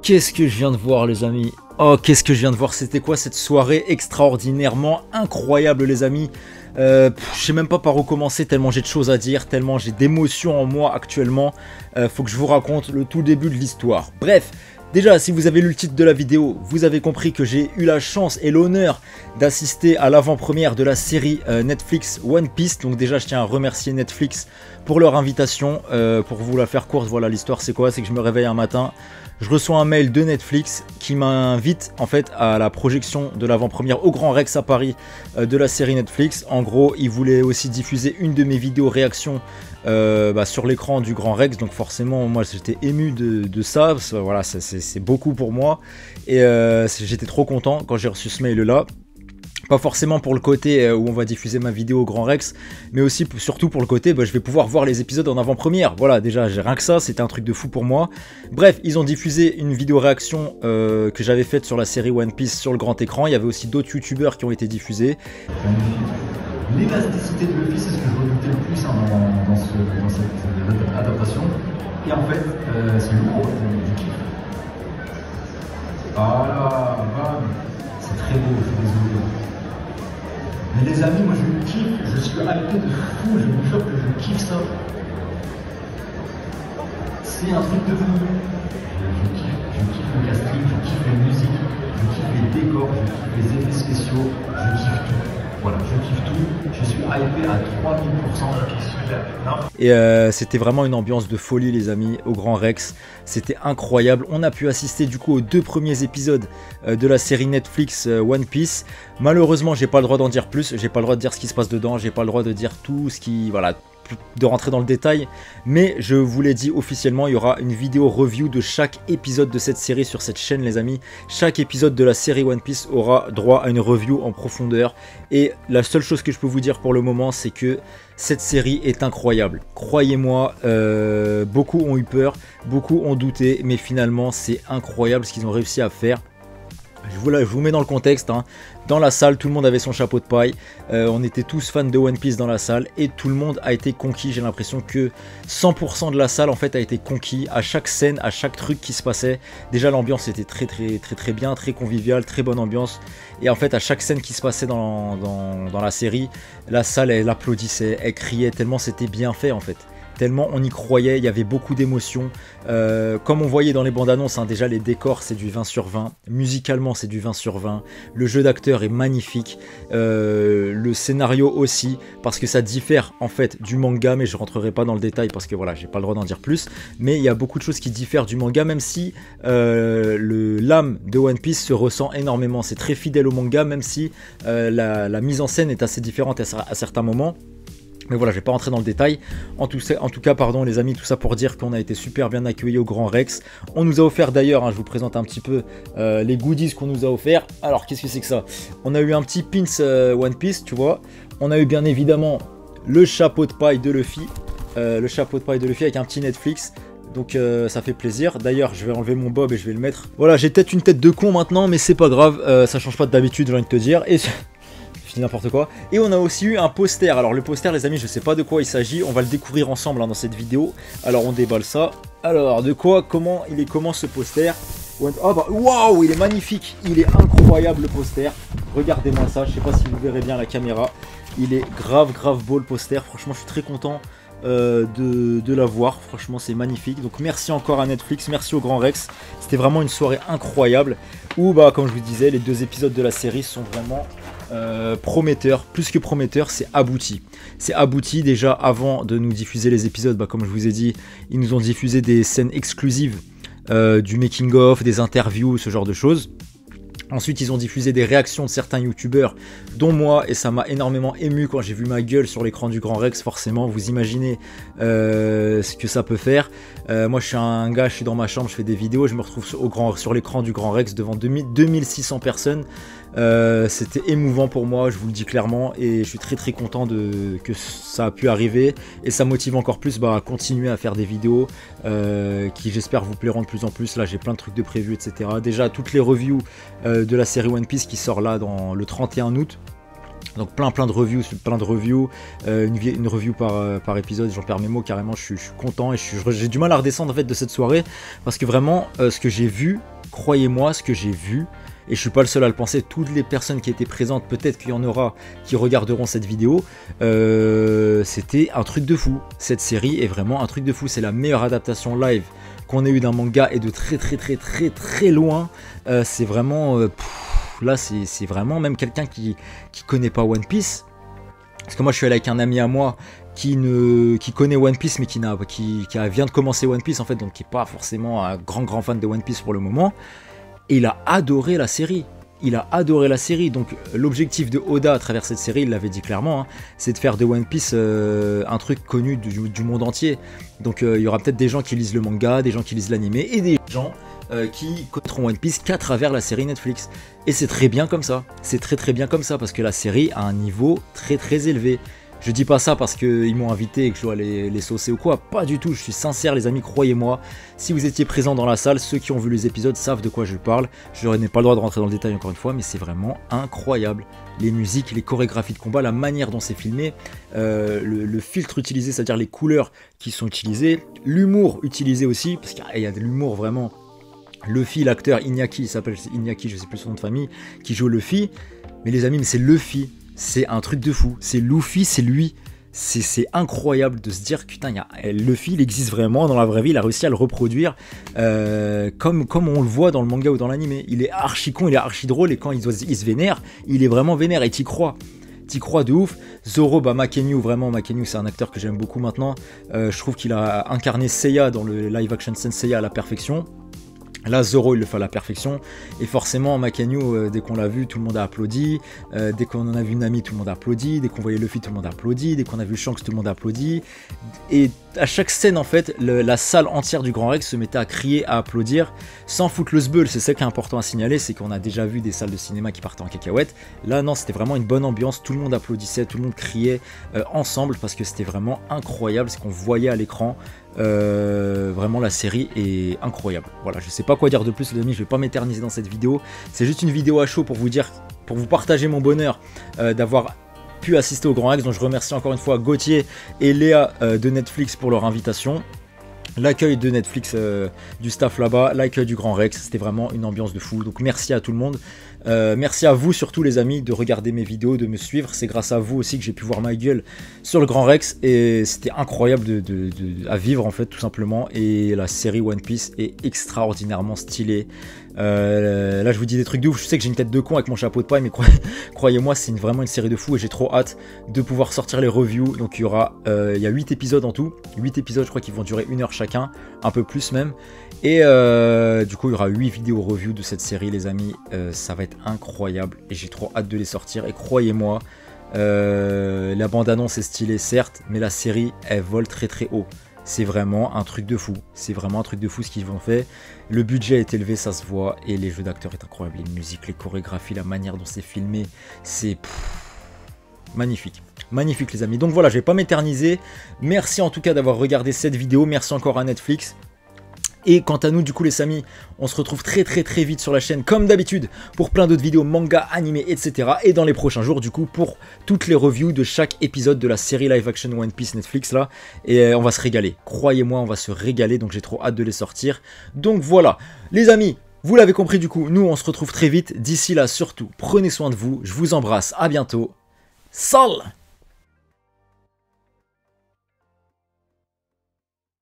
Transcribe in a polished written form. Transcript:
qu'est-ce que je viens de voir les amis. Oh, qu'est-ce que je viens de voir. C'était quoi cette soirée extraordinairement incroyable les amis. Je sais même pas par où commencer tellement j'ai de choses à dire, tellement j'ai d'émotions en moi actuellement. Faut que je vous raconte le tout début de l'histoire. Bref, déjà si vous avez lu le titre de la vidéo, vous avez compris que j'ai eu la chance et l'honneur d'assister à l'avant-première de la série Netflix One Piece. Donc déjà je tiens à remercier Netflix pour leur invitation. Pour vous la faire courte, voilà l'histoire c'est quoi? C'est que je me réveille un matin, je reçois un mail de Netflix qui m'invite en fait à la projection de l'avant-première au Grand Rex à Paris de la série Netflix. En gros, ils voulaient aussi diffuser une de mes vidéos réactions sur l'écran du Grand Rex. Donc forcément, moi j'étais ému de ça. Voilà, c'est beaucoup pour moi. Et j'étais trop content quand j'ai reçu ce mail-là. Pas forcément pour le côté où on va diffuser ma vidéo au Grand Rex, mais aussi surtout pour le côté je vais pouvoir voir les épisodes en avant-première. Voilà, déjà j'ai rien que ça, c'était un truc de fou pour moi. Bref, ils ont diffusé une vidéo réaction que j'avais faite sur la série One Piece sur le grand écran. Il y avait aussi d'autres youtubeurs qui ont été diffusés. L'élasticité de Luffy, c'est ce que je redoutais le plus dans cette adaptation. Et en fait, c'est lourd, du kiff. Voilà, bam. C'est très beau, je suis désolé. Mais les amis, moi je kiffe, je suis hypé de fou, je vous jure que je kiffe ça. C'est un truc de fou. Je kiffe le casting, je kiffe les musiques, je kiffe les décors, je kiffe les effets spéciaux, je kiffe tout. Voilà, je kiffe tout, je suis hypé à 3000%. Et c'était vraiment une ambiance de folie les amis au Grand Rex, c'était incroyable. On a pu assister du coup aux 2 premiers épisodes de la série Netflix One Piece. Malheureusement j'ai pas le droit d'en dire plus, j'ai pas le droit de dire ce qui se passe dedans, j'ai pas le droit de dire tout ce qui... voilà, de rentrer dans le détail, mais je vous l'ai dit officiellement, il y aura une vidéo review de chaque épisode de cette série sur cette chaîne les amis. Chaque épisode de la série One Piece aura droit à une review en profondeur, et la seule chose que je peux vous dire pour le moment c'est que cette série est incroyable. Croyez-moi, beaucoup ont eu peur, beaucoup ont douté, mais finalement c'est incroyable ce qu'ils ont réussi à faire. Je vous mets dans le contexte, hein. Dans la salle tout le monde avait son chapeau de paille, on était tous fans de One Piece dans la salle et tout le monde a été conquis. J'ai l'impression que 100% de la salle en fait a été conquis à chaque scène, à chaque truc qui se passait. Déjà l'ambiance était très bien, très conviviale, très bonne ambiance, et en fait à chaque scène qui se passait dans la série, la salle elle applaudissait, elle criait tellement c'était bien fait en fait. Tellement on y croyait, il y avait beaucoup d'émotions. Comme on voyait dans les bandes annonces, hein, déjà les décors c'est du 20 sur 20, musicalement c'est du 20 sur 20, le jeu d'acteur est magnifique, le scénario aussi, parce que ça diffère en fait du manga, mais je rentrerai pas dans le détail parce que voilà, j'ai pas le droit d'en dire plus, mais il y a beaucoup de choses qui diffèrent du manga, même si l'âme de One Piece se ressent énormément, c'est très fidèle au manga, même si la mise en scène est assez différente à certains moments. Mais voilà, je vais pas rentrer dans le détail. En tout cas, pardon les amis, tout ça pour dire qu'on a été super bien accueillis au Grand Rex. On nous a offert d'ailleurs, hein, je vous présente un petit peu les goodies qu'on nous a offert. Alors, qu'est-ce que c'est que ça? On a eu un petit pins One Piece, tu vois. On a eu bien évidemment le chapeau de paille de Luffy. Avec un petit Netflix. Donc ça fait plaisir. D'ailleurs je vais enlever mon bob et je vais le mettre. Voilà, j'ai peut-être une tête de con maintenant, mais c'est pas grave. Ça change pas d'habitude, j'ai envie de te dire. Et je dis n'importe quoi. Et on a aussi eu un poster. Alors le poster les amis, je sais pas de quoi il s'agit, on va le découvrir ensemble hein, dans cette vidéo. Alors on déballe ça. Alors de quoi, comment ce poster? Oh bah waouh, il est magnifique, il est incroyable le poster. Regardez-moi ça, je sais pas si vous verrez bien la caméra. Il est grave beau le poster, franchement je suis très content de l'avoir, franchement c'est magnifique. Donc merci encore à Netflix, merci au Grand Rex, c'était vraiment une soirée incroyable où bah comme je vous disais, les 2 épisodes de la série sont vraiment prometteur, plus que prometteur, c'est abouti. C'est abouti déjà avant de nous diffuser les épisodes, bah, comme je vous ai dit, ils nous ont diffusé des scènes exclusives, du making of, des interviews, ce genre de choses. Ensuite ils ont diffusé des réactions de certains youtubeurs dont moi, et ça m'a énormément ému quand j'ai vu ma gueule sur l'écran du Grand Rex. Forcément vous imaginez ce que ça peut faire. Moi je suis un gars, je suis dans ma chambre, je fais des vidéos, je me retrouve sur l'écran du Grand Rex devant 2600 personnes. C'était émouvant pour moi, je vous le dis clairement, et je suis très content que ça a pu arriver, et ça motive encore plus à continuer à faire des vidéos qui j'espère vous plairont de plus en plus. Là j'ai plein de trucs de prévus, etc. Déjà toutes les reviews de la série One Piece qui sort là dans le 31 août. Donc plein de reviews, une review par épisode, j'en perds mes mots carrément, je suis content, et j'ai du mal à redescendre en fait de cette soirée, parce que vraiment ce que j'ai vu Croyez-moi, ce que j'ai vu, et je suis pas le seul à le penser, toutes les personnes qui étaient présentes, peut-être qu'il y en aura qui regarderont cette vidéo, c'était un truc de fou. Cette série est vraiment un truc de fou. C'est la meilleure adaptation live qu'on ait eu d'un manga et de très loin. C'est vraiment... là, c'est vraiment même quelqu'un qui connaît pas One Piece. Parce que moi, je suis allé avec un ami à moi qui connaît One Piece, mais qui vient de commencer One Piece, en fait, donc qui n'est pas forcément un grand fan de One Piece pour le moment. Et il a adoré la série. Il a adoré la série. Donc l'objectif de Oda à travers cette série, il l'avait dit clairement, hein, c'est de faire de One Piece un truc connu du monde entier. Donc il y aura peut-être des gens qui lisent le manga, des gens qui lisent l'anime, et des gens qui connaîtront One Piece qu'à travers la série Netflix. Et c'est très bien comme ça. C'est très bien comme ça, parce que la série a un niveau très élevé. Je dis pas ça parce qu'ils m'ont invité et que je dois les saucer ou quoi, pas du tout, je suis sincère les amis, croyez-moi. Si vous étiez présents dans la salle, ceux qui ont vu les épisodes savent de quoi je parle. Je n'ai pas le droit de rentrer dans le détail encore une fois, mais c'est vraiment incroyable. Les musiques, les chorégraphies de combat, la manière dont c'est filmé, le filtre utilisé, c'est-à-dire les couleurs qui sont utilisées, l'humour utilisé aussi, parce qu'il y a de l'humour vraiment. Luffy, l'acteur Iñaki, il s'appelle Iñaki, je sais plus son nom de famille, qui joue Luffy, mais les amis, mais c'est Luffy. C'est un truc de fou, c'est Luffy, c'est lui, c'est incroyable de se dire que putain, Luffy il existe vraiment dans la vraie vie, il a réussi à le reproduire comme on le voit dans le manga ou dans l'anime. Il est archi con, il est archi drôle et quand il se vénère, il est vraiment vénère et t'y crois de ouf. Zoro, Mackenyu, vraiment Mackenyu c'est un acteur que j'aime beaucoup maintenant, je trouve qu'il a incarné Seiya dans le live action Senseiya à la perfection. Là, Zoro, il le fait à la perfection. Et forcément, Mackenyu, dès qu'on l'a vu, tout le monde a applaudi. Dès qu'on en a vu Nami, tout le monde a applaudi. Dès qu'on voyait Luffy, tout le monde a applaudi. Dès qu'on a vu Shanks, tout le monde a applaudi. Et à chaque scène, en fait, la salle entière du Grand Rex se mettait à crier, à applaudir, sans foutre le sbeul. C'est ça qui est important à signaler, c'est qu'on a déjà vu des salles de cinéma qui partaient en cacahuète. Là, non, c'était vraiment une bonne ambiance. Tout le monde applaudissait, tout le monde criait ensemble parce que c'était vraiment incroyable ce qu'on voyait à l'écran. Vraiment la série est incroyable. Voilà, je sais pas quoi dire de plus les amis, je vais pas m'éterniser dans cette vidéo. C'est juste une vidéo à chaud pour vous dire, pour vous partager mon bonheur d'avoir pu assister au Grand Rex. Donc je remercie encore une fois Gauthier et Léa de Netflix pour leur invitation. L'accueil de Netflix du staff là-bas, l'accueil du Grand Rex, c'était vraiment une ambiance de fou. Donc merci à tout le monde. Merci à vous surtout les amis de regarder mes vidéos, de me suivre. C'est grâce à vous aussi que j'ai pu voir ma gueule sur le Grand Rex. Et c'était incroyable à vivre en fait tout simplement. Et la série One Piece est extraordinairement stylée. Là je vous dis des trucs de ouf, je sais que j'ai une tête de con avec mon chapeau de paille, mais croyez-moi c'est vraiment une série de fou et j'ai trop hâte de pouvoir sortir les reviews. Donc il y a 8 épisodes en tout, 8 épisodes je crois qu'ils vont durer 1 heure chacun, un peu plus même. Et du coup il y aura 8 vidéos review de cette série les amis, ça va être incroyable et j'ai trop hâte de les sortir. Et croyez-moi, la bande-annonce est stylée certes, mais la série elle vole très haut. C'est vraiment un truc de fou, c'est vraiment un truc de fou ce qu'ils ont fait. Le budget est élevé, ça se voit, et les jeux d'acteurs est incroyable, les musiques, les chorégraphies, la manière dont c'est filmé, c'est magnifique. Magnifique les amis, donc voilà, je vais pas m'éterniser. Merci en tout cas d'avoir regardé cette vidéo, merci encore à Netflix. Et quant à nous, du coup les amis, on se retrouve très vite sur la chaîne comme d'habitude pour plein d'autres vidéos manga, animés, etc. Et dans les prochains jours du coup pour toutes les reviews de chaque épisode de la série live action One Piece Netflix là. Et on va se régaler, croyez-moi on va se régaler, donc j'ai trop hâte de les sortir. Donc voilà, les amis, vous l'avez compris du coup, nous on se retrouve très vite. D'ici là surtout, prenez soin de vous, je vous embrasse, à bientôt. Salut!